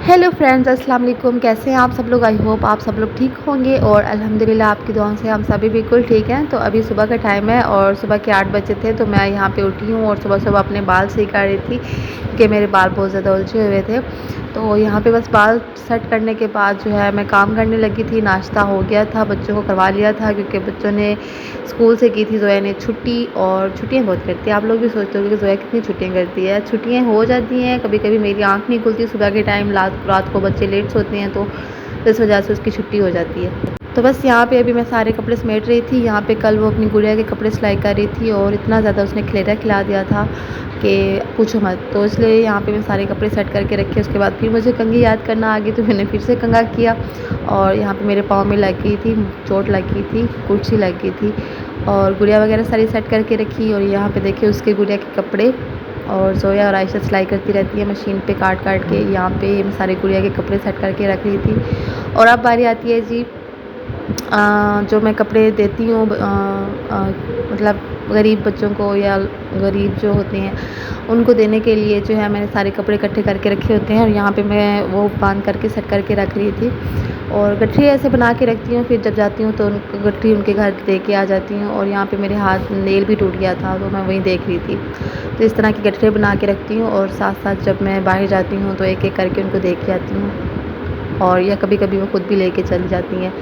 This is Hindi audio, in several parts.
हेलो फ्रेंड्स, अस्सलाम वालेकुम। कैसे हैं आप सब लोग? आई होप आप सब लोग ठीक होंगे और अल्हम्दुलिल्लाह आपकी दुआओं से हम सभी बिल्कुल ठीक हैं। तो अभी सुबह का टाइम है और सुबह के 8 बजे थे, तो मैं यहाँ पे उठी हूँ और सुबह-सुबह अपने बाल सही कर रही थी क्योंकि मेरे बाल बहुत ज़्यादा उलझे हुए थे। तो यहाँ पे बस बाल सेट करने के बाद जो है मैं काम करने लगी थी। नाश्ता हो गया था, बच्चों को करवा लिया था क्योंकि बच्चों ने स्कूल से की थी ज़ोया ने छुट्टी, और छुट्टियाँ बहुत करती है। आप लोग भी सोचते होंगे कि ज़ोया कितनी छुट्टियाँ करती है। छुट्टियाँ हो जाती हैं, कभी-कभी मेरी आँख नहीं खुलती सुबह के टाइम, रात को बच्चे लेट सोते हैं, तो इस वजह से उसकी छुट्टी हो जाती है। तो बस यहाँ पे अभी मैं सारे कपड़े समेट रही थी। यहाँ पे कल वो अपनी गुड़िया के कपड़े सिलाई कर रही थी और इतना ज़्यादा उसने खलेरा खिला दिया था कि पूछो मत। तो इसलिए यहाँ पे मैं सारे कपड़े सेट करके रखे। उसके बाद फिर मुझे कंघी याद करना आ गई, तो मैंने फिर से कंघा किया और यहाँ पे मेरे पाँव में लग गई थी, चोट लग गई थी, कुर्सी लग गई थी और गुड़िया वगैरह सारी सेट करके रखी। और यहाँ पे देखिए उसके गुड़िया के कपड़े, और ज़ोया और आयशा सिलाई करती रहती है मशीन पे काट के। यहाँ पे मैं सारे गुड़िया के कपड़े सेट करके रख रही थी। और अब बारी आती है जी, जो मैं कपड़े देती हूँ मतलब गरीब बच्चों को या गरीब जो होते हैं उनको देने के लिए, जो है मैंने सारे कपड़े इकट्ठे करके रखे होते हैं और यहाँ पे मैं वो बांध करके सेट करके रख रही थी। और गठरी ऐसे बना के रखती हूँ, फिर जब जाती हूँ तो उनको गठरी उनके घर दे के आ जाती हूँ। और यहाँ पे मेरे हाथ नेल भी टूट गया था, तो मैं वहीं देख रही थी। तो इस तरह की गठरी बना के रखती हूँ और साथ साथ जब मैं बाहर जाती हूँ तो एक एक करके उनको दे के आती हूँ, और या कभी कभी वो खुद भी लेके चली जाती हैं।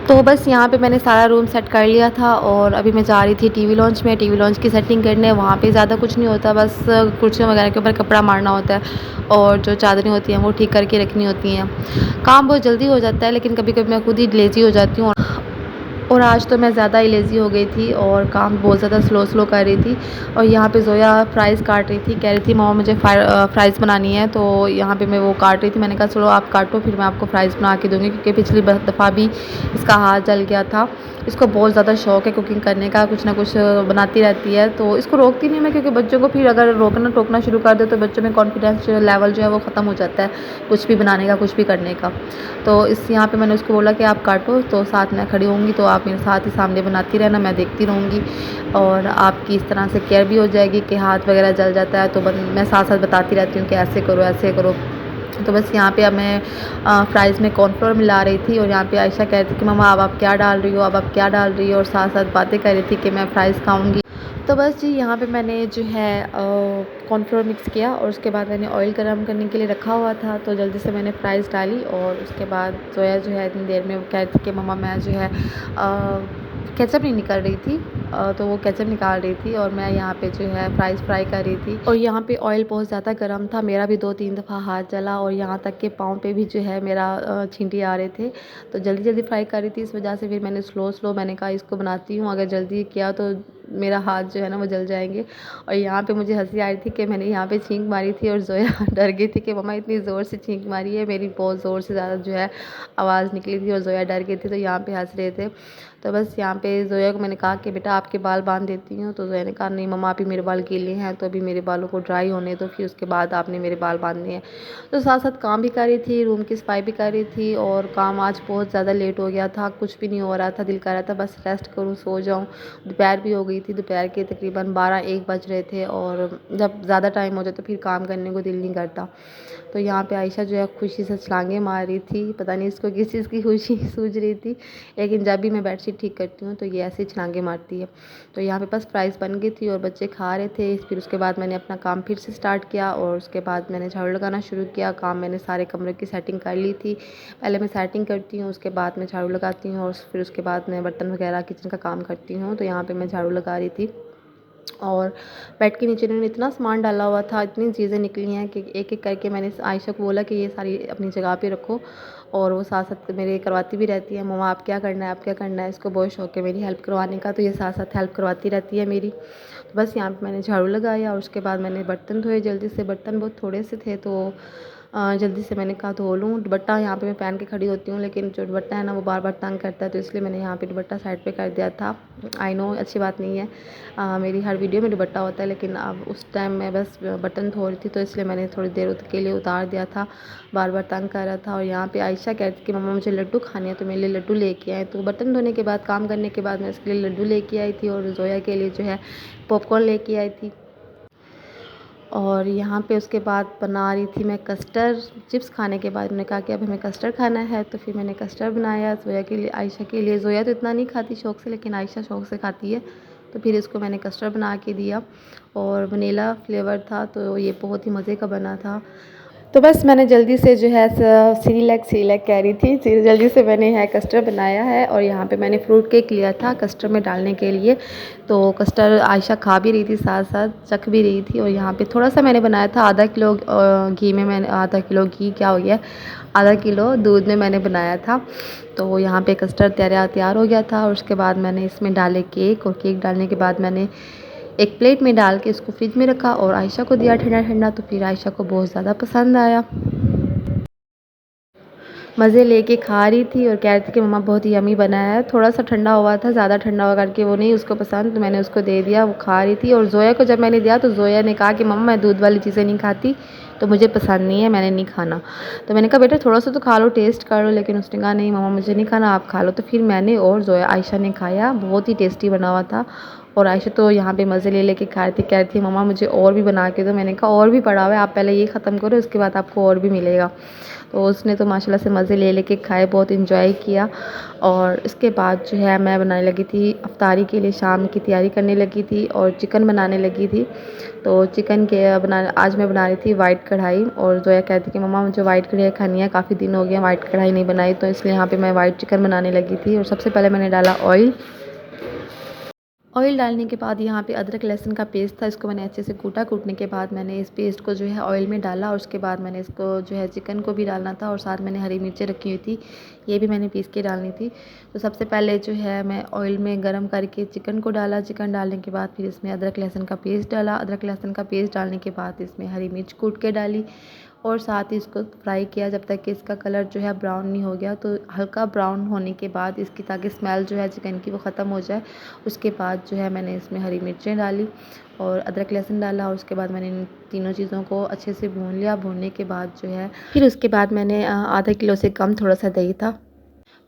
तो बस यहाँ पे मैंने सारा रूम सेट कर लिया था और अभी मैं जा रही थी टीवी लॉन्च में, टीवी लॉन्च की सेटिंग करने। वहाँ पे ज़्यादा कुछ नहीं होता, बस कुर्सियों वगैरह के ऊपर कपड़ा मारना होता है और जो चादरें होती हैं वो ठीक करके रखनी होती हैं। काम बहुत जल्दी हो जाता है, लेकिन कभी कभी मैं खुद ही लेज़ी हो जाती हूँ और आज तो मैं ज़्यादा ही लेज़ी हो गई थी और काम बहुत ज़्यादा स्लो कर रही थी। और यहाँ पे ज़ोया फ्राइज़ काट रही थी, कह रही थी मम्मा मुझे फ्राइज़ बनानी है। तो यहाँ पे मैं वो काट रही थी, मैंने कहा चलो आप काटो, फिर मैं आपको फ्राइज़ बना के दूँगी, क्योंकि पिछली दफ़ा भी इसका हाथ जल गया था। इसको बहुत ज़्यादा शौक है कुकिंग करने का, कुछ ना कुछ बनाती रहती है। तो इसको रोकती नहीं मैं, क्योंकि बच्चों को फिर अगर रोकना टोकना शुरू कर दे तो बच्चों में कॉन्फिडेंस लेवल जो है वो ख़त्म हो जाता है, कुछ भी बनाने का, कुछ भी करने का। तो इस यहाँ पे मैंने उसको बोला कि आप काटो, तो साथ में खड़ी होंगी तो आप मेरे साथ ही सामने बनाती रहना, मैं देखती रहूँगी और आपकी इस तरह से केयर भी हो जाएगी कि हाथ वगैरह जल जाता है तो मैं साथ साथ बताती रहती हूँ कि ऐसे करो ऐसे करो। तो बस यहाँ पे अब मैं फ्राइज़ में कॉर्नफ्लोर मिला रही थी और यहाँ पे आयशा कह रही थी कि मम्मा अब आप क्या डाल रही हो, अब आप क्या डाल रही हो, और साथ साथ बातें कर रही थी कि मैं फ़्राइज़ खाऊँगी। तो बस जी यहाँ पे मैंने जो है कॉर्नफ्लोर मिक्स किया और उसके बाद मैंने ऑयल गरम करने के लिए रखा हुआ था, तो जल्दी से मैंने फ़्राइज़ डाली। और उसके बाद ज़ोया जो है इतनी देर में वो कह रही थी कि मम्मा मैं जो है केचप नहीं निकाल रही थी, तो वो केचप निकाल रही थी और मैं यहाँ पे जो है फ़्राइज़ फ्राई कर रही थी। और यहाँ पे ऑयल बहुत ज़्यादा गर्म था, मेरा भी 2-3 दफ़ा हाथ जला और यहाँ तक कि पाँव पे भी जो है मेरा छींटे आ रहे थे। तो जल्दी फ्राई कर रही थी, इस वजह से फिर मैंने स्लो मैंने कहा इसको बनाती हूँ, अगर जल्दी किया तो मेरा हाथ जो है ना वो जल जाएंगे। और यहाँ पे मुझे हंसी आ रही थी कि मैंने यहाँ पे छींक मारी थी और ज़ोया डर गई थी कि मम्मा इतनी ज़ोर से छींक मारी है, मेरी बहुत ज़ोर से ज़्यादा जो है आवाज़ निकली थी और ज़ोया डर गई थी, तो यहाँ पे हंस रहे थे। तो बस यहाँ पे ज़ोया को मैंने कहा कि बेटा आपके बाल बांध देती हूँ, तो ज़ोया ने कहा नहीं मम्मा अभी मेरे बाल गीले हैं, तो अभी मेरे बालों को ड्राई होने दो, फिर उसके बाद आपने मेरे बाल बांधने हैं। तो साथ साथ काम भी कर रही थी, रूम की सफाई भी कर रही थी और काम आज बहुत ज़्यादा लेट हो गया था, कुछ भी नहीं हो रहा था, दिल कर रहा था बस रेस्ट करूँ, सो जाऊँ। दोपहर भी हो गई थी, दोपहर के तकरीबन 12-1 बज रहे थे और जब ज़्यादा टाइम हो जाए तो फिर काम करने को दिल नहीं करता। तो यहाँ पे आयशा जो है खुशी से छलांगे मार रही थी, पता नहीं इसको किस चीज़ की खुशी सूझ रही थी, लेकिन जब भी मैं बेडशीट ठीक करती हूँ तो ये ऐसे ही छलांगे मारती है। तो यहाँ पे बस फ्राइज़ बन गई थी और बच्चे खा रहे थे। फिर उसके बाद मैंने अपना काम फिर से स्टार्ट किया और उसके बाद मैंने झाड़ू लगाना शुरू किया। काम मैंने सारे कमरे की सेटिंग कर ली थी, पहले मैं सेटिंग करती हूँ, उसके बाद मैं झाड़ू लगाती हूँ और फिर उसके बाद मैं बर्तन वगैरह किचन का काम करती हूँ। तो यहाँ पर मैं झाड़ू लगा रही थी और बेड के नीचे इन्होंने इतना सामान डाला हुआ था, इतनी चीज़ें निकली हैं कि एक एक करके मैंने आयशा को बोला कि ये सारी अपनी जगह पे रखो, और वो साथ साथ मेरे करवाती भी रहती है, मम्मा आप क्या करना है, आप क्या करना है। इसको बहुत शौक है मेरी हेल्प करवाने का, तो ये साथ साथ हेल्प करवाती रहती है मेरी। तो बस यहाँ पे मैंने झाड़ू लगाया और उसके बाद मैंने बर्तन धोए जल्दी से, बर्तन बहुत थोड़े से थे तो जल्दी से मैंने कहा धो लूँ। दुपट्टा यहाँ पे मैं पहन के खड़ी होती हूँ, लेकिन जो दुपट्टा है ना वो बार बार तंग करता है, तो इसलिए मैंने यहाँ पे दुपट्टा साइड पे कर दिया था। आई नो अच्छी बात नहीं है, मेरी हर वीडियो में दुपट्टा होता है, लेकिन अब उस टाइम मैं बस बटन धो रही थी तो इसलिए मैंने थोड़ी देर के लिए उतार दिया था, बार बार तंग कर रहा था। और यहाँ पे आयशा कहती थी कि मम्मा मुझे लड्डू खाने हैं, तो मेरे लिए लड्डू लेके आए। तो बर्तन धोने के बाद, काम करने के बाद मैं इसके लिए लड्डू लेके आई थी और ज़ोया के लिए जो है पॉपकॉर्न लेके आई थी। और यहाँ पे उसके बाद बना रही थी मैं कस्टर्ड। चिप्स खाने के बाद मैंने कहा कि अब हमें कस्टर्ड खाना है, तो फिर मैंने कस्टर्ड बनाया ज़ोया के लिए, आयशा के लिए। ज़ोया तो इतना नहीं खाती शौक़ से, लेकिन आयशा शौक़ से खाती है, तो फिर इसको मैंने कस्टर्ड बना के दिया। और वनीला फ्लेवर था, तो ये बहुत ही मज़े का बना था। तो बस मैंने जल्दी से जो है सीरिलैक कह रही थी, जल्दी से मैंने है कस्टर्ड बनाया है। और यहाँ पे मैंने फ्रूट केक लिया था कस्टर्ड में डालने के लिए। तो कस्टर्ड आयशा खा भी रही थी, साथ साथ चख भी रही थी। और यहाँ पे थोड़ा सा मैंने बनाया था, आधा किलो घी में मैंने, आधा किलो घी क्या हो गया, आधा किलो दूध में मैंने बनाया था। तो यहाँ पे कस्टर्ड तैयार हो गया था। और उसके बाद मैंने इसमें डाले केक, और केक डालने के बाद मैंने एक प्लेट में डाल के इसको फ्रिज में रखा और आयशा को दिया ठंडा ठंडा। तो फिर आयशा को बहुत ज़्यादा पसंद आया, मज़े लेके खा रही थी और कह रही थी कि मम्मा बहुत ही यमी बनाया है। थोड़ा सा ठंडा हुआ था, ज़्यादा ठंडा हुआ करके वो नहीं उसको पसंद, तो मैंने उसको दे दिया, वो खा रही थी। और ज़ोया को जब मैंने दिया तो ज़ोया ने कहा कि मम्मा मैं दूध वाली चीज़ें नहीं खाती, तो मुझे पसंद नहीं है, मैंने नहीं खाना। तो मैंने कहा बेटा थोड़ा सा तो खा लो, टेस्ट कर लो, लेकिन उसने कहा नहीं मम्मा मुझे नहीं खाना, आप खा लो। तो फिर मैंने और ज़ोया आयशा ने खाया, बहुत ही टेस्टी बना हुआ था। और आयशा तो यहाँ पे मज़े ले लेके खा रही थी, कह रही थी मम्मा मुझे और भी बना के दो। मैंने कहा और भी पड़ा हुआ है, आप पहले ये ख़त्म करो, उसके बाद आपको और भी मिलेगा। तो उसने तो माशाल्लाह से मज़े ले लेके खाए, बहुत इंजॉय किया। और इसके बाद जो है मैं बनाने लगी थी इफ्तारी के लिए, शाम की तैयारी करने लगी थी और चिकन बनाने लगी थी। तो चिकन के आज मैं बना रही थी वाइट कढ़ाई। और जोया कहती कि मम्मा मुझे वाइट कढ़ाई खानी है, काफ़ी दिन हो गए वाइट कढ़ाई नहीं बनाई, तो इसलिए यहाँ पे मैं वाइट चिकन बनाने लगी थी। और सबसे पहले मैंने डाला ऑयल डालने के बाद यहाँ पे अदरक लहसुन का पेस्ट था, इसको मैंने अच्छे से कूटने के बाद मैंने इस पेस्ट को जो है ऑयल में डाला। और उसके बाद मैंने इसको जो है चिकन को भी डालना था, और साथ मैंने हरी मिर्चें रखी हुई थी, ये भी मैंने पीस के डालनी थी। तो सबसे पहले जो है मैं ऑयल में गरम करके चिकन को डाला, चिकन डालने के बाद फिर इसमें अदरक लहसुन का पेस्ट डाला, अदरक लहसुन का पेस्ट डालने के बाद इसमें हरी मिर्च कूट के डाली, और साथ ही इसको फ्राई किया जब तक कि इसका कलर जो है ब्राउन नहीं हो गया। तो हल्का ब्राउन होने के बाद इसकी, ताकि स्मेल जो है चिकन की वो ख़त्म हो जाए, उसके बाद जो है मैंने इसमें हरी मिर्चें डाली और अदरक लहसुन डाला। और उसके बाद मैंने इन तीनों चीज़ों को अच्छे से भून लिया। भूनने के बाद जो है फिर उसके बाद मैंने आधा किलो से कम थोड़ा सा दही था,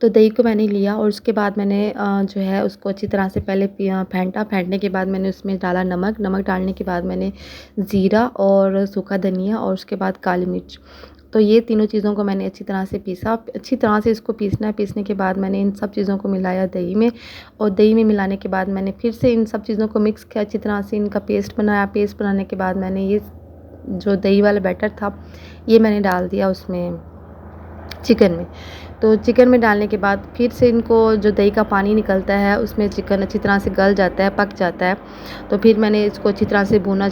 तो दही को मैंने लिया। और उसके बाद मैंने जो है उसको अच्छी तरह से पहले फेंटने के बाद मैंने उसमें डाला नमक डालने के बाद मैंने ज़ीरा और सूखा धनिया और उसके बाद काली मिर्च। तो ये तीनों चीज़ों को मैंने अच्छी तरह से पीसा। अच्छी तरह से इसको पीसना है। पीसने के बाद मैंने इन सब चीज़ों को मिलाया दही में, और दही में मिलाने के बाद मैंने फिर से इन सब चीज़ों को मिक्स किया, अच्छी तरह से इनका पेस्ट बनाया। पेस्ट बनाने के बाद मैंने ये जो दही वाला बैटर था ये मैंने डाल दिया उसमें चिकन में। तो चिकन में डालने के बाद फिर से इनको, जो दही का पानी निकलता है उसमें चिकन अच्छी तरह से गल जाता है, पक जाता है। तो फिर मैंने इसको अच्छी तरह से भूना।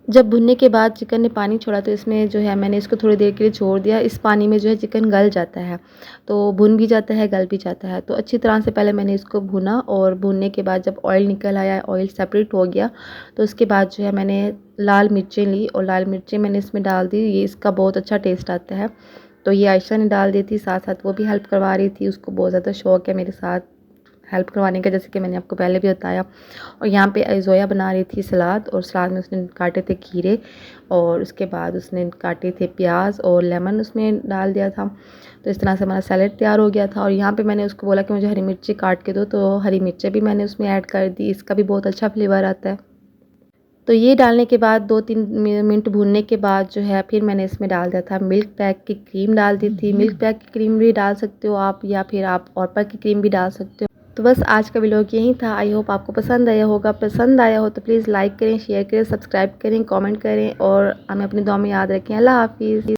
जब भुनने के बाद चिकन ने पानी छोड़ा, तो इसमें जो है मैंने इसको थोड़ी देर के लिए छोड़ दिया। इस पानी में जो है चिकन गल जाता है, तो भुन भी जाता है, गल भी जाता है। तो अच्छी तरह से पहले मैंने इसको भुना, और भुनने के बाद जब ऑयल निकल आया, ऑयल सेपरेट हो गया, तो उसके बाद जो है मैंने लाल मिर्चें ली और लाल मिर्चें मैंने इसमें डाल दी। ये इसका बहुत अच्छा टेस्ट आता है। तो ये आयशा ने डाल दी थी, साथ साथ वो भी हेल्प करवा रही थी, उसको बहुत ज़्यादा शौक़ है मेरे साथ हेल्प करवाने का, जैसे कि मैंने आपको पहले भी बताया। और यहाँ पे ज़ोया बना रही थी सलाद, और सलाद में उसने काटे थे खीरे, और उसके बाद उसने काटे थे प्याज और लेमन उसमें डाल दिया था। तो इस तरह से हमारा सैलेड तैयार हो गया था। और यहाँ पे मैंने उसको बोला कि मुझे हरी मिर्ची काट के दो, तो हरी मिर्चें भी मैंने उसमें ऐड कर दी, इसका भी बहुत अच्छा फ्लेवर आता है। तो ये डालने के बाद 2-3 मिनट भूनने के बाद जो है फिर मैंने इसमें डाल दिया था मिल्क पैक की क्रीम डाल दी थी। मिल्क पैक की क्रीम भी डाल सकते हो आप, या फिर आप औरपा की क्रीम भी डाल सकते हो। तो बस आज का व्लॉग यही था। आई होप आपको पसंद आया होगा। पसंद आया हो तो प्लीज़ लाइक करें, शेयर करें, सब्सक्राइब करें, कमेंट करें, और हमें अपनी दुआ में याद रखें। अल्लाह हाफिज़।